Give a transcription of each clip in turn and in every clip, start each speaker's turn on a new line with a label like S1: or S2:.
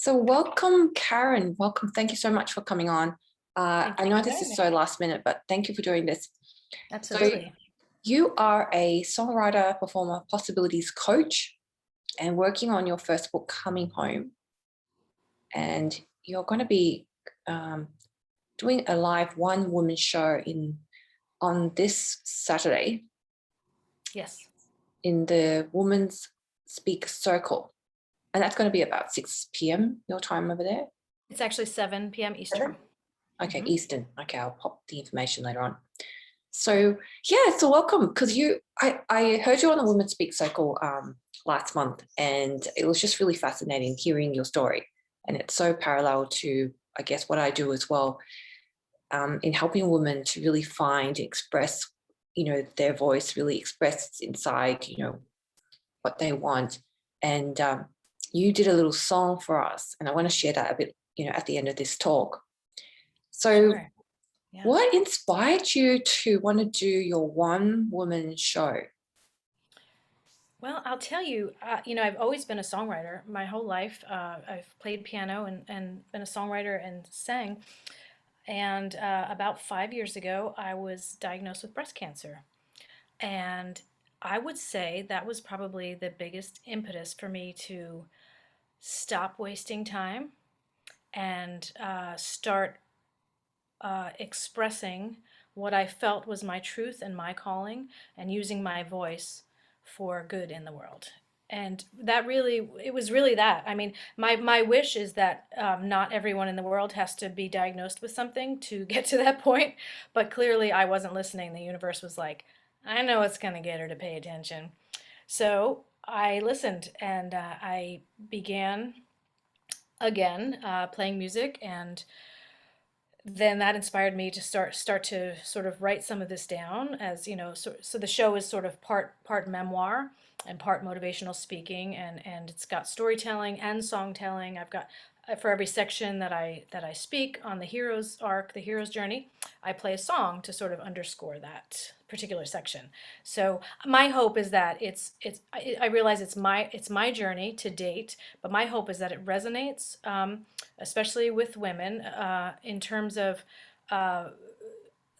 S1: So welcome, Karen. Welcome. Thank you so much for coming on.
S2: Thank
S1: I
S2: you
S1: know
S2: for
S1: this
S2: having
S1: is
S2: me.
S1: so last minute, but thank you for doing this. So
S2: Absolutely.
S1: you are a songwriter, performer, possibilities coach, and working on your first book, Coming Home. And you're going to be um, doing a live one-woman show on this Saturday
S2: Yes.
S1: in the WomenSpeak Circle. And that's going to be about 6 p.m. your time over there.
S2: It's actually 7 p.m. Eastern.
S1: 7? Okay,
S2: Mhm.
S1: Eastern. Okay, I'll pop the information later on. So yeah, so welcome, because I heard you on the Women's Speak Circle last month, and it was just really fascinating hearing your story, and it's so parallel to, I guess, what I do as well, in helping women to really find, express, their voice, really express inside, what they want, and you did a little song for us, and I want to share that a bit, at the end of this talk. So
S2: Sure. Yeah.
S1: what inspired you to want to do your one woman show?
S2: Well, I'll tell you, I've always been a songwriter my whole life. I've played piano and been a songwriter and sang. And about 5 years ago, I was diagnosed with breast cancer. And I would say that was probably the biggest impetus for me to stop wasting time and start expressing what I felt was my truth and my calling and using my voice for good in the world. And that really, it was really that. I mean, my wish is that not everyone in the world has to be diagnosed with something to get to that point. But clearly, I wasn't listening. The universe was like, I know it's going to get her to pay attention. So I listened and I began again playing music, and then that inspired me to start to sort of write some of this down. As you know, so the show is sort of part memoir and part motivational speaking, and it's got storytelling and song telling. I've got for every section that I speak on the hero's arc, the hero's journey, I play a song to sort of underscore that particular section. So my hope is that I realize it's my journey to date, but my hope is that it resonates, especially with women, in terms of uh,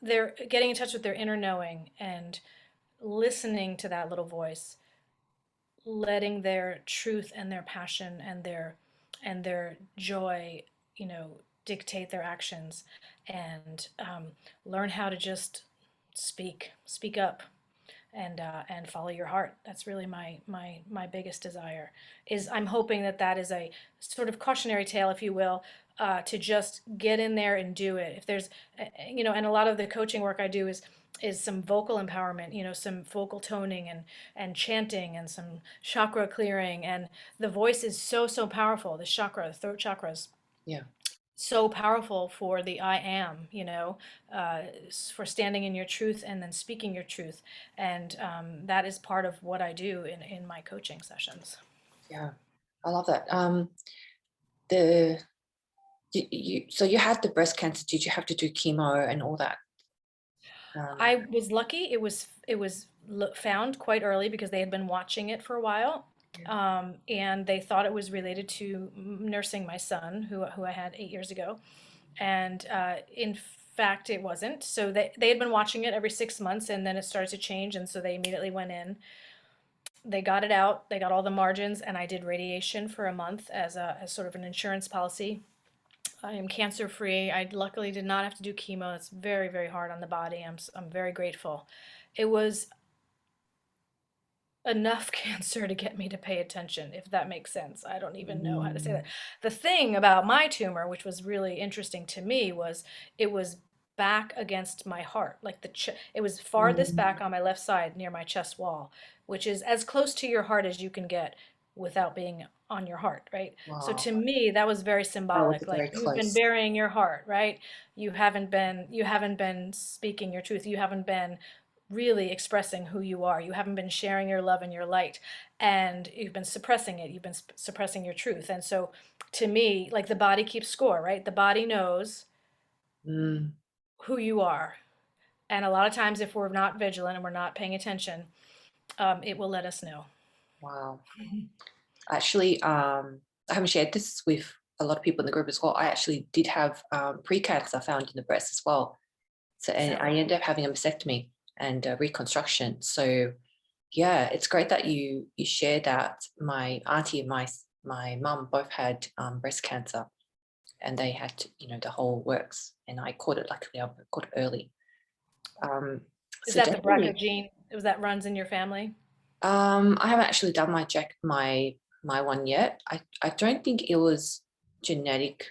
S2: their getting in touch with their inner knowing and listening to that little voice, letting their truth and their passion and their joy, dictate their actions, and learn how to just speak up and follow your heart. That's really my biggest desire. Is I'm hoping that is a sort of cautionary tale, if you will, to just get in there and do it. If there's, and a lot of the coaching work I do is some vocal empowerment, some vocal toning and chanting and some chakra clearing. And the voice is so powerful. The throat chakras,
S1: Yeah.
S2: so powerful for the I am, for standing in your truth and then speaking your truth. And that is part of what I do in my coaching sessions.
S1: Yeah, I love that. The so you had the breast cancer. Did you have to do chemo and all that? Um,
S2: I was lucky. It was found quite early because they had been watching it for a while.
S1: yeah.
S2: And they thought it was related to nursing my son, who I had 8 years ago. And in fact, it wasn't. So they had been watching it every 6 months, and then it started to change. And so they immediately went in. They got it out. They got all the margins, and I did radiation for a month as sort of an insurance policy. I am cancer free. I luckily did not have to do chemo. It's very hard on the body. I'm very grateful. It was enough cancer to get me to pay attention, if that makes sense. I don't even know how to say that.
S1: Mm,
S2: The thing about my tumor, which was really interesting to me, was it was back against my heart. Like it was farthest back
S1: mm,
S2: on my left side near my chest wall, which is as close to your heart as you can get without being on your heart, right? So
S1: wow,
S2: to me, that was very
S1: that was
S2: symbolic. Like,
S1: very
S2: you've been
S1: close.
S2: burying your heart, right? You haven't been speaking your truth. You haven't been really expressing who you are. You haven't been sharing your love and your light, and you've been suppressing it. You've been suppressing your truth. And so to me, like, the body keeps score, right? The body knows
S1: Mm,
S2: who you are. And a lot of times, if we're not vigilant and we're not paying attention, it will let us know.
S1: wow. Actually, I haven't shared this with a lot of people in the group as well, I actually did have pre-cancer found in the breast as well. So, and I ended up having a mastectomy and reconstruction. So yeah, it's great that you shared that. My auntie and my mum both had breast cancer, and they had to, the whole works, and I caught it. Luckily, I caught it early.
S2: Is
S1: So
S2: that the BRCA
S1: definitely,
S2: gene? Was that runs in your family?
S1: I haven't actually done my one yet. I don't think it was genetic,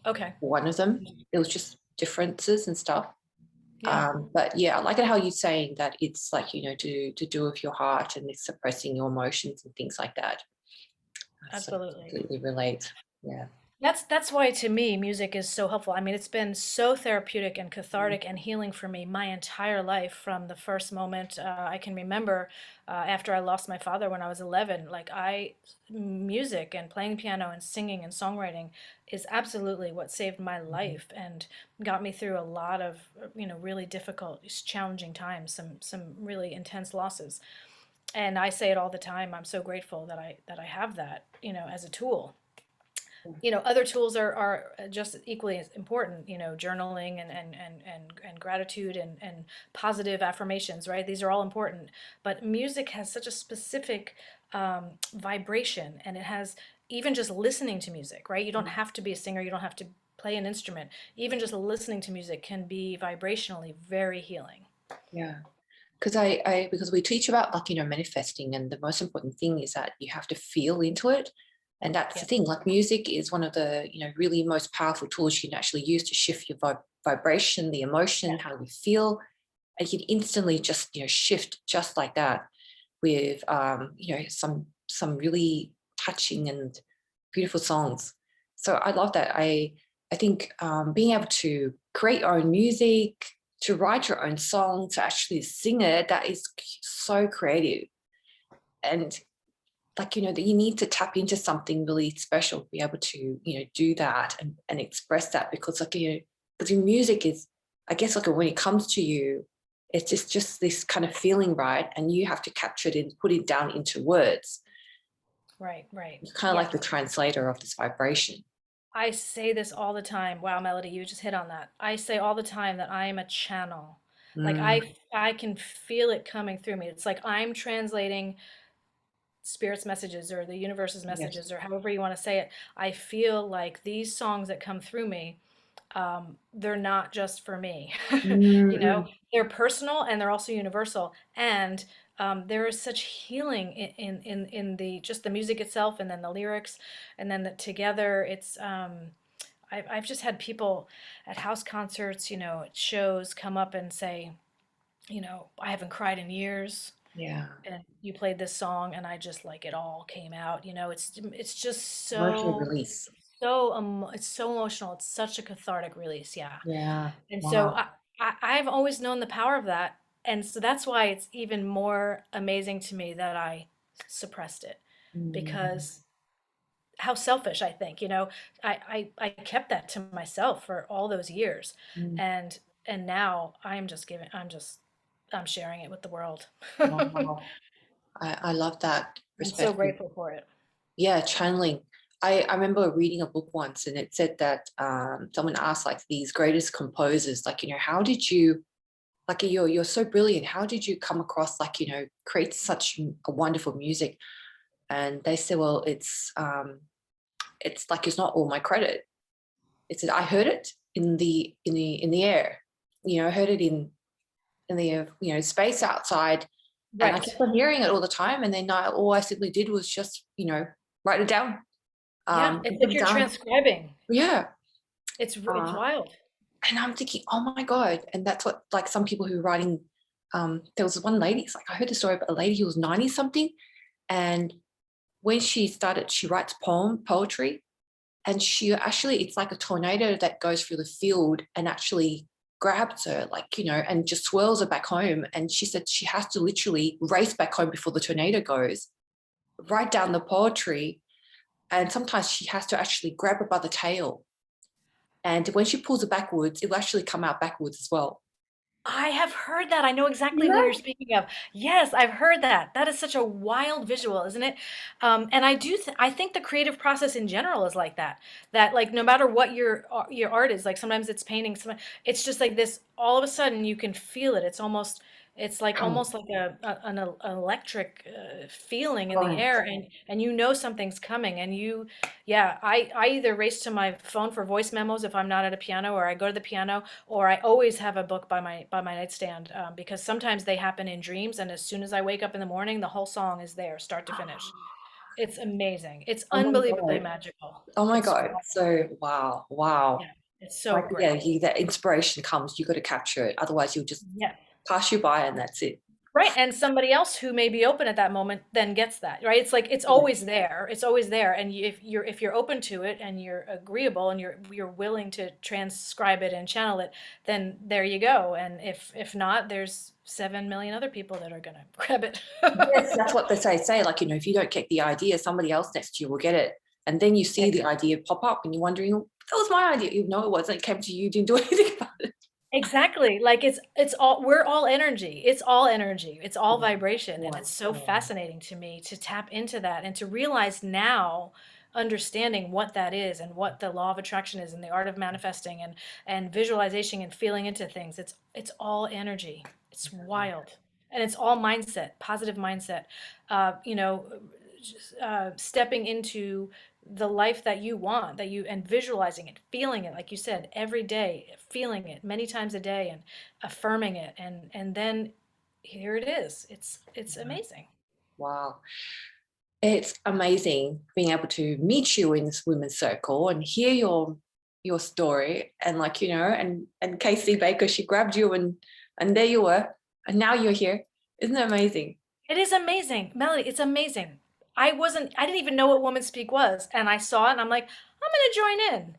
S2: Okay.
S1: one of them. It was just differences and stuff.
S2: Yeah,
S1: But yeah, I like it how you're saying that it's like, to do with your heart and it's suppressing your emotions and things like that. So I
S2: absolutely.
S1: completely relate. Yeah.
S2: That's why to me music is so helpful. I mean, it's been so therapeutic and
S1: Mm.
S2: cathartic and healing for me my entire life from the first moment I can remember after I lost my father when I was 11. Like music and playing piano and singing and songwriting is absolutely what saved my
S1: Mhm.
S2: life and got me through a lot of, really difficult, challenging times, some really intense losses. And I say it all the time. I'm so grateful that I have that, as a tool. Other tools are just equally as important, journaling and gratitude and positive affirmations, right? These are all important. But music has such a specific vibration, and it has, even just listening to music, right? You don't have to be a singer, you don't have to play an instrument. Even just listening to music can be vibrationally very healing.
S1: Yeah. Because we teach about like, manifesting, and the most important thing is that you have to feel into it. And that's the
S2: Yeah.
S1: thing, like music is one of the, really most powerful tools you can actually use to shift your vibration, the emotion,
S2: Yeah.
S1: how you feel. And you can instantly just, shift just like that with, some really touching and beautiful songs. So I love that. I think being able to create your own music, to write your own song, to actually sing it, that is so creative. And like, that you need to tap into something really special to be able to, do that and express that, because like, because your music is, I guess, like when it comes to you, it's just this kind of feeling, right? And you have to capture it and put it down into words.
S2: Right, right.
S1: You're kind of like
S2: Yes.
S1: the translator of this vibration.
S2: I say this all the time. Wow, Melody, you just hit on that. I say all the time that I am a channel. Like
S1: Mm,
S2: I can feel it coming through me. It's like I'm translating spirit's messages or the universe's
S1: yes.
S2: messages or however you want to say it. I feel like these songs that come through me, they're not just for me.
S1: Mm-mm.
S2: They're personal and they're also universal. And there is such healing in the just the music itself, and then the lyrics, and then together. I've just had people at house concerts, at shows, come up and say, I haven't cried in years,
S1: Yeah.
S2: and you played this song, and I just like it all came out. It's just
S1: Emotional release.
S2: it's so emotional. It's such a cathartic release, yeah.
S1: Yeah.
S2: And so
S1: Wow.
S2: I've always known the power of that, and so that's why it's even more amazing to me that I suppressed it,
S1: Mm,
S2: because how selfish I think, I kept that to myself for all those years,
S1: mm.
S2: and now I'm sharing it with the world.
S1: Wow. I love that
S2: I'm so
S1: perspective.
S2: grateful for it.
S1: Yeah, channeling. I remember reading a book once, and it said that someone asked like these greatest composers, like, how did you, like, you're so brilliant. How did you come across, like, create such a wonderful music? And they said, well, it's like, it's not all my credit. It said I heard it in the air. I heard it in the space outside, and I
S2: Right.
S1: kept on hearing it all the time. And then all I simply did was just write it down,
S2: Yeah, it's
S1: put
S2: like
S1: it
S2: you're
S1: down.
S2: transcribing.
S1: Yeah.
S2: It's
S1: Uh,
S2: wild.
S1: and I'm thinking, oh my God. And that's what, like, some people who are writing, there was one lady, it's like, I heard the story about a lady who was 90 something. And when she started, she writes poetry. And she actually, it's like a tornado that goes through the field and actually grabs her, like, and just swirls her back home. And she said she has to literally race back home before the tornado goes, write down the poetry. And sometimes she has to actually grab her by the tail. And when she pulls it backwards, it will actually come out backwards as well.
S2: I have heard that. I know exactly who you're
S1: Yeah.
S2: speaking of. Yes, I've heard that. That is such a wild visual, isn't it? And I think the creative process in general is like that. That like no matter what your art is, like sometimes it's painting, it's just like this. All of a sudden, you can feel it. It's like
S1: Um,
S2: almost like an electric feeling in the
S1: Current.
S2: air, and you know something's coming, and you yeah. I either race to my phone for voice memos if I'm not at a piano, or I go to the piano, or I always have a book by my nightstand, because sometimes they happen in dreams, and as soon as I wake up in the morning, the whole song is there, start to finish. It's amazing. It's
S1: Oh my
S2: unbelievably
S1: God.
S2: magical.
S1: Oh my
S2: It's
S1: God. So wow, wow.
S2: yeah, it's so
S1: Like yeah,
S2: great.
S1: that inspiration comes, you got to capture it. Otherwise, you'll just
S2: Yeah.
S1: pass you by and that's it.
S2: Right, and somebody else who may be open at that moment then gets that, right? It's like it's
S1: Yeah.
S2: always there. It's always there, and if you're open to it and you're agreeable and you're willing to transcribe it and channel it, then there you go. And if not, there's 7 million other people that are gonna grab it.
S1: Yes, that's what they say. Like, if you don't get the idea, somebody else next to you will get it. And then you see the idea pop up and you're wondering, "Oh, that was my idea." You know it wasn't. It came to you, you didn't do anything about it.
S2: Exactly. Like it's all we're all energy. It's all energy. It's all
S1: Yeah.
S2: vibration. And
S1: Yeah.
S2: it's so
S1: Yeah.
S2: fascinating to me to tap into that and to realize now, understanding what that is and what the law of attraction is and the art of manifesting and visualization and feeling into things. It's all energy. It's wild. And it's all mindset, positive mindset. You know, stepping into the life that you want, that you and visualizing it, feeling it, like you said, every day, feeling it many times a day and affirming it, and then here it is. It's
S1: Yeah.
S2: amazing.
S1: Wow. It's amazing being able to meet you in this women's circle and hear your story, and like and Casey Baker, she grabbed you and there you were, and now you're here. Isn't it amazing?
S2: It is amazing, Melody. It's amazing. I didn't even know what Woman Speak was, and I saw it, and I'm like, I'm gonna join in,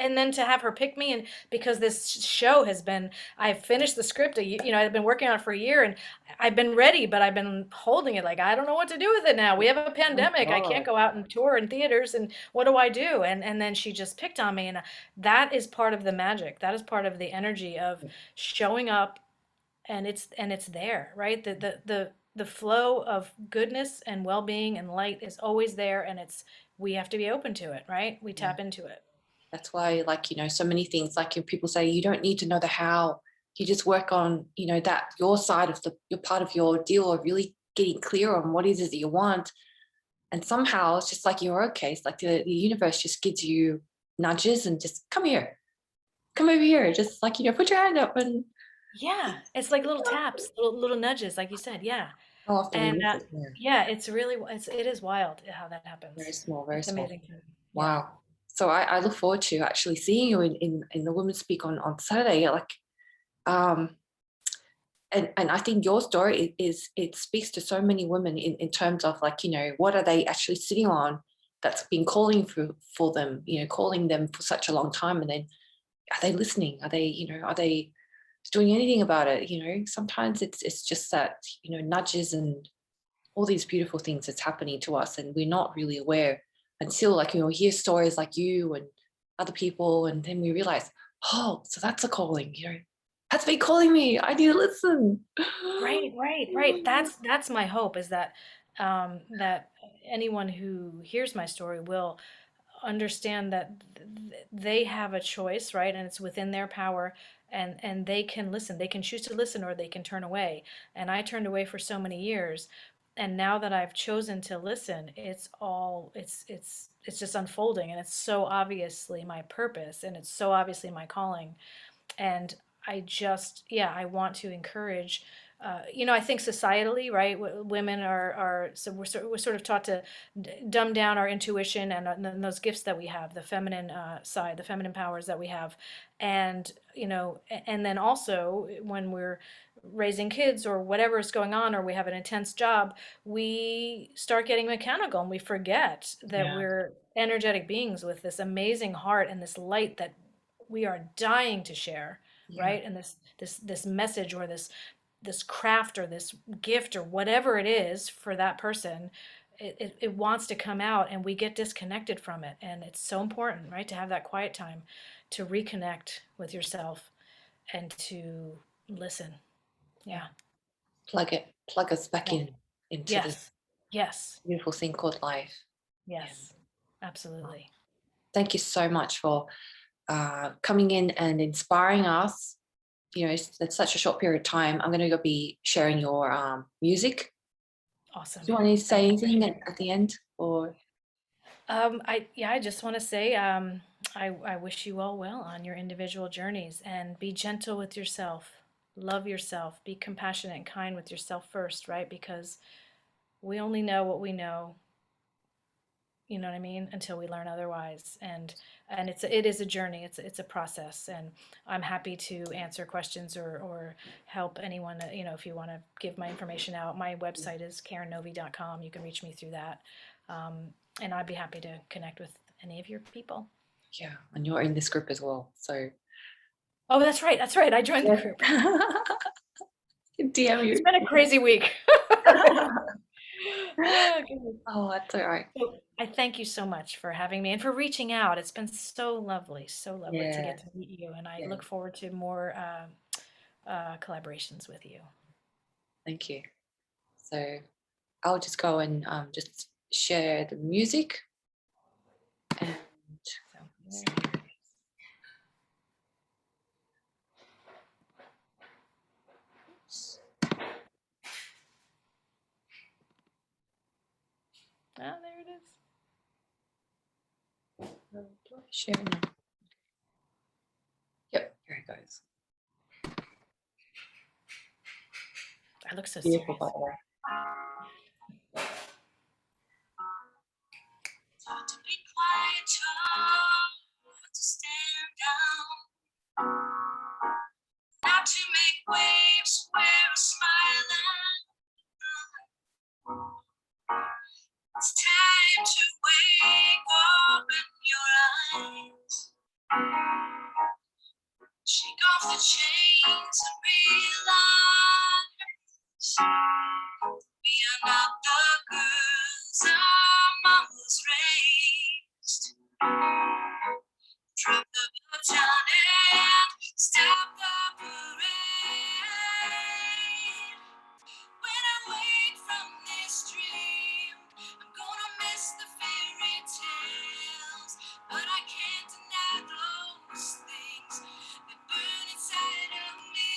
S2: and then to have her pick me, and because this show has been, I finished the script, I've been working on it for a year, and I've been ready, but I've been holding it like I don't know what to do with it now. We have a
S1: Oh my
S2: pandemic. I can't
S1: God.
S2: go out and tour in theaters, and what do I do? And then she just picked on me, and that is part of the magic. That is part of the energy of showing up, and it's there, right? The flow of goodness and well-being and light is always there, and it's we have to be open to it, right? We
S1: Yeah.
S2: tap into it.
S1: That's why, like, so many things, like if people say you don't need to know the how, you just work on, that your side of your part of your deal of really getting clear on what is it that you want. And somehow it's just like you're okay. It's like the universe just gives you nudges and just come here, come over here. Just like, put your hand up and
S2: Yeah, it's like little taps, little nudges, like you said. Yeah,
S1: how often we
S2: and
S1: miss it. Yeah.
S2: yeah, it is wild how that
S1: Very
S2: happens.
S1: small, very
S2: It's
S1: small.
S2: amazing to me. Yeah.
S1: Wow. So I look forward to actually seeing you in the Women's Speak on Saturday. Like, um, and I think your story is it speaks to so many women in terms of like, what are they actually sitting on that's been calling for them, calling them for such a long time. And then are they listening? Are they doing anything about it? Sometimes it's just that, nudges and all these beautiful things that's happening to us and we're not really aware until like, we hear stories like you and other people, and then we realize, oh, so that's a calling, that's been calling me. I need to listen.
S2: Right, right, right. That's my hope, is that that anyone who hears my story will understand that they have a choice, right? And it's within their power, and they can listen. They can choose to listen, or they can turn away. And I turned away for so many years, and now that I've chosen to listen, it's just unfolding, and it's so obviously my purpose, and it's so obviously my calling. And yeah, I want to encourage. I think societally, right, women are so we're sort of taught to dumb down our intuition and those gifts that we have, the feminine side, the feminine powers that we have, and and then also when we're raising kids or whatever is going on, or we have an intense job, we start getting mechanical and we forget that
S1: Yeah.
S2: we're energetic beings with this amazing heart and this light that we are dying to share,
S1: Yeah.
S2: right? And this message, or this craft, or this gift, or whatever it is for that person, it wants to come out, and we get disconnected from it. And it's so important, right, to have that quiet time to reconnect with yourself, and to listen. Yeah.
S1: Plug us back
S2: Yeah.
S1: in into this
S2: Yes. Yes.
S1: beautiful thing called life. Yeah.
S2: Yes. Absolutely.
S1: Thank you so much for coming in and inspiring us. It's such a short period of time. I'm going to be sharing your music.
S2: Awesome.
S1: Do you want to say
S2: Thank you.
S1: anything at the end, or?
S2: I just want to say, I wish you all well on your individual journeys, and be gentle with yourself. Love yourself. Be compassionate and kind with yourself first, right? Because we only know what we know, you know what I mean, until we learn otherwise. And it is a journey. It's a process, and I'm happy to answer questions or help anyone. If you want to give my information out, my website is KarenNovy.com. You can reach me through that, and I'd be happy to connect with any of your people.
S1: Yeah, and you're in this group as well, so.
S2: Oh, that's right. That's right. I joined the group.
S1: DM
S2: It's
S1: you.
S2: been a crazy week. Oh, goodness.
S1: Oh, that's all right.
S2: So I thank you so much for having me and for reaching out. It's been so lovely to
S1: Yeah,
S2: get to meet you, and I
S1: yeah.
S2: look forward to more collaborations with you.
S1: Thank you. So I'll just go and just share the music. And
S2: So, there it is.
S1: share now. Yep, here it goes.
S2: I look so
S1: Beautiful,
S2: serious.
S1: by the way.
S3: To be quiet, to stand down, not to make waves, wear a smile. It's time to wake, open your eyes, shake off the chains and realize we are not the girls our mamas raised. Drop the baton and stop the parade. When I wake from this dream, I'm gonna miss the fairy tales, but I can't deny those things that burn inside of me.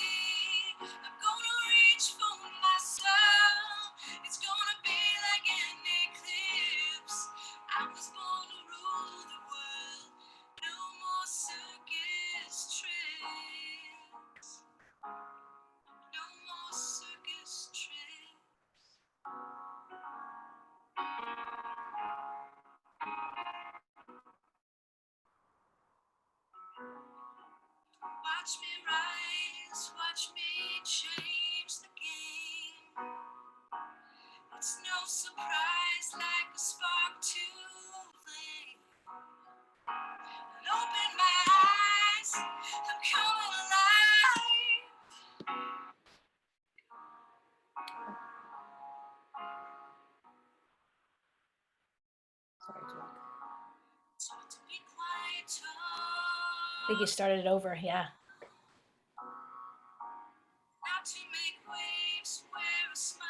S3: I'm gonna reach for my soul. It's gonna be like an eclipse. I was born to rule the world. No more circus trips. No more circus trips. Watch me rise, watch me change the game. It's no surprise, like a spark to flame. And open my eyes, I'm coming alive.
S1: Sorry, Jack.
S3: Taught to be quiet,
S2: I think you started it over. Yeah.
S3: not to make waves, wear a smile.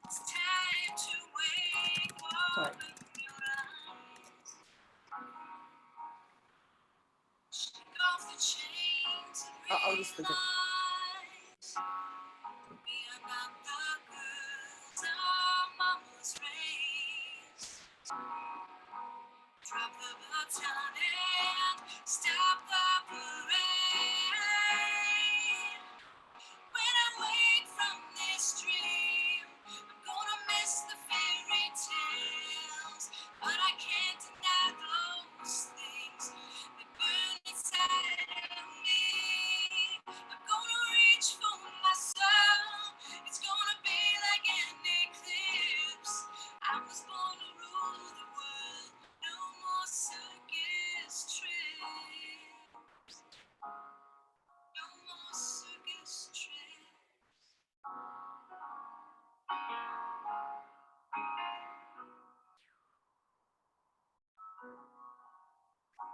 S3: It's time to wake,
S1: Sorry.
S3: open your eyes. Shake off the chains and
S1: I'll just leave it.
S3: realize we are not the girls our mamas raised. Drop the baton and stop the parade. When I wake from this dream, I'm gonna miss the fairy tales, but I can't deny those things that burn inside of me. I'm gonna reach for my soul. It's gonna be like an eclipse. I was born to rule the world. No more circus trips. No more circus trips.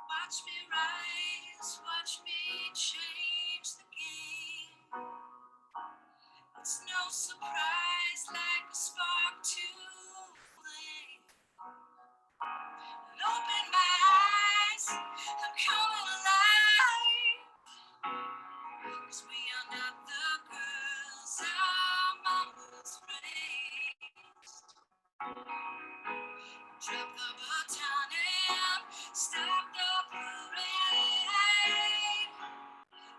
S3: Watch me rise. seconds, watch me change the game. It's no surprise, like a spark to flame. Open my eyes, I'm coming alive. 'Cause we are not the girls our mamas raised. Drop the baton and stop the parade.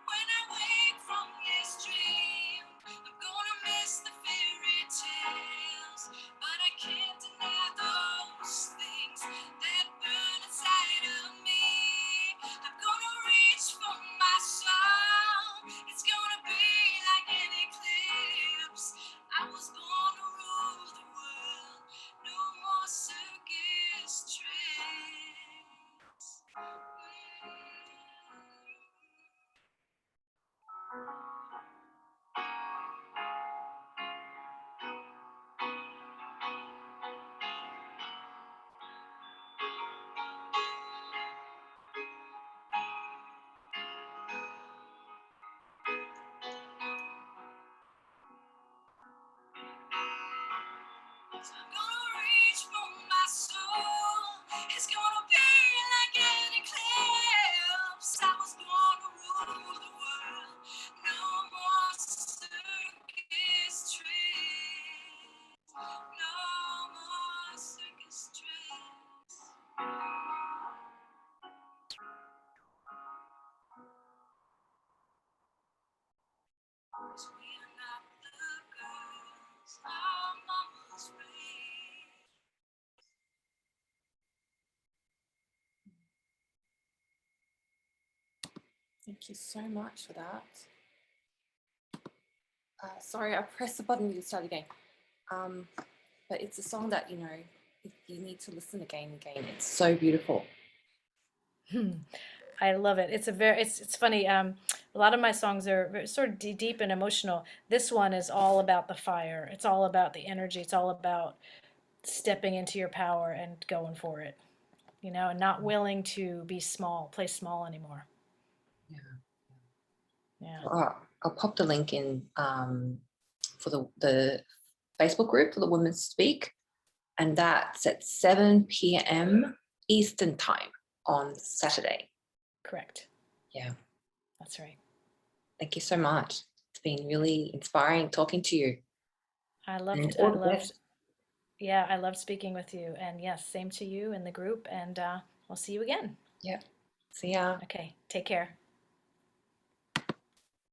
S3: When I wake from this dream, I'm gonna miss the fairy tales, but I can't deny those things that burn inside of me. I'm gonna reach for my soul. It's gonna be like an eclipse. I was born to rule the world. No more circus tricks. I'm gonna reach for my soul. It's gonna be like an eclipse. I was born to rule the world. No more circus tricks. No more circus tricks. 'Cause we are not the girls our mamas raised.
S1: Thank you so much for that. Sorry, I pressed the button to start again. But it's a song that, you need to listen again and again. It's so beautiful.
S2: I love it. It's funny. A lot of my songs are sort of deep and emotional. This one is all about the fire. It's all about the energy. It's all about stepping into your power and going for it, and not willing to be small, play small anymore. Yeah.
S1: I'll pop the link in for the Facebook group for the Women Speak, and that's at 7 p.m. Eastern Time on Saturday.
S2: Correct.
S1: Yeah.
S2: That's right.
S1: Thank you so much. It's been really inspiring talking to you.
S2: I
S1: And
S2: loved
S1: all the best.
S2: yeah, I loved speaking with you. And yes, same to you in the group. And we'll see you again.
S1: Yeah. See ya.
S2: Okay, take care.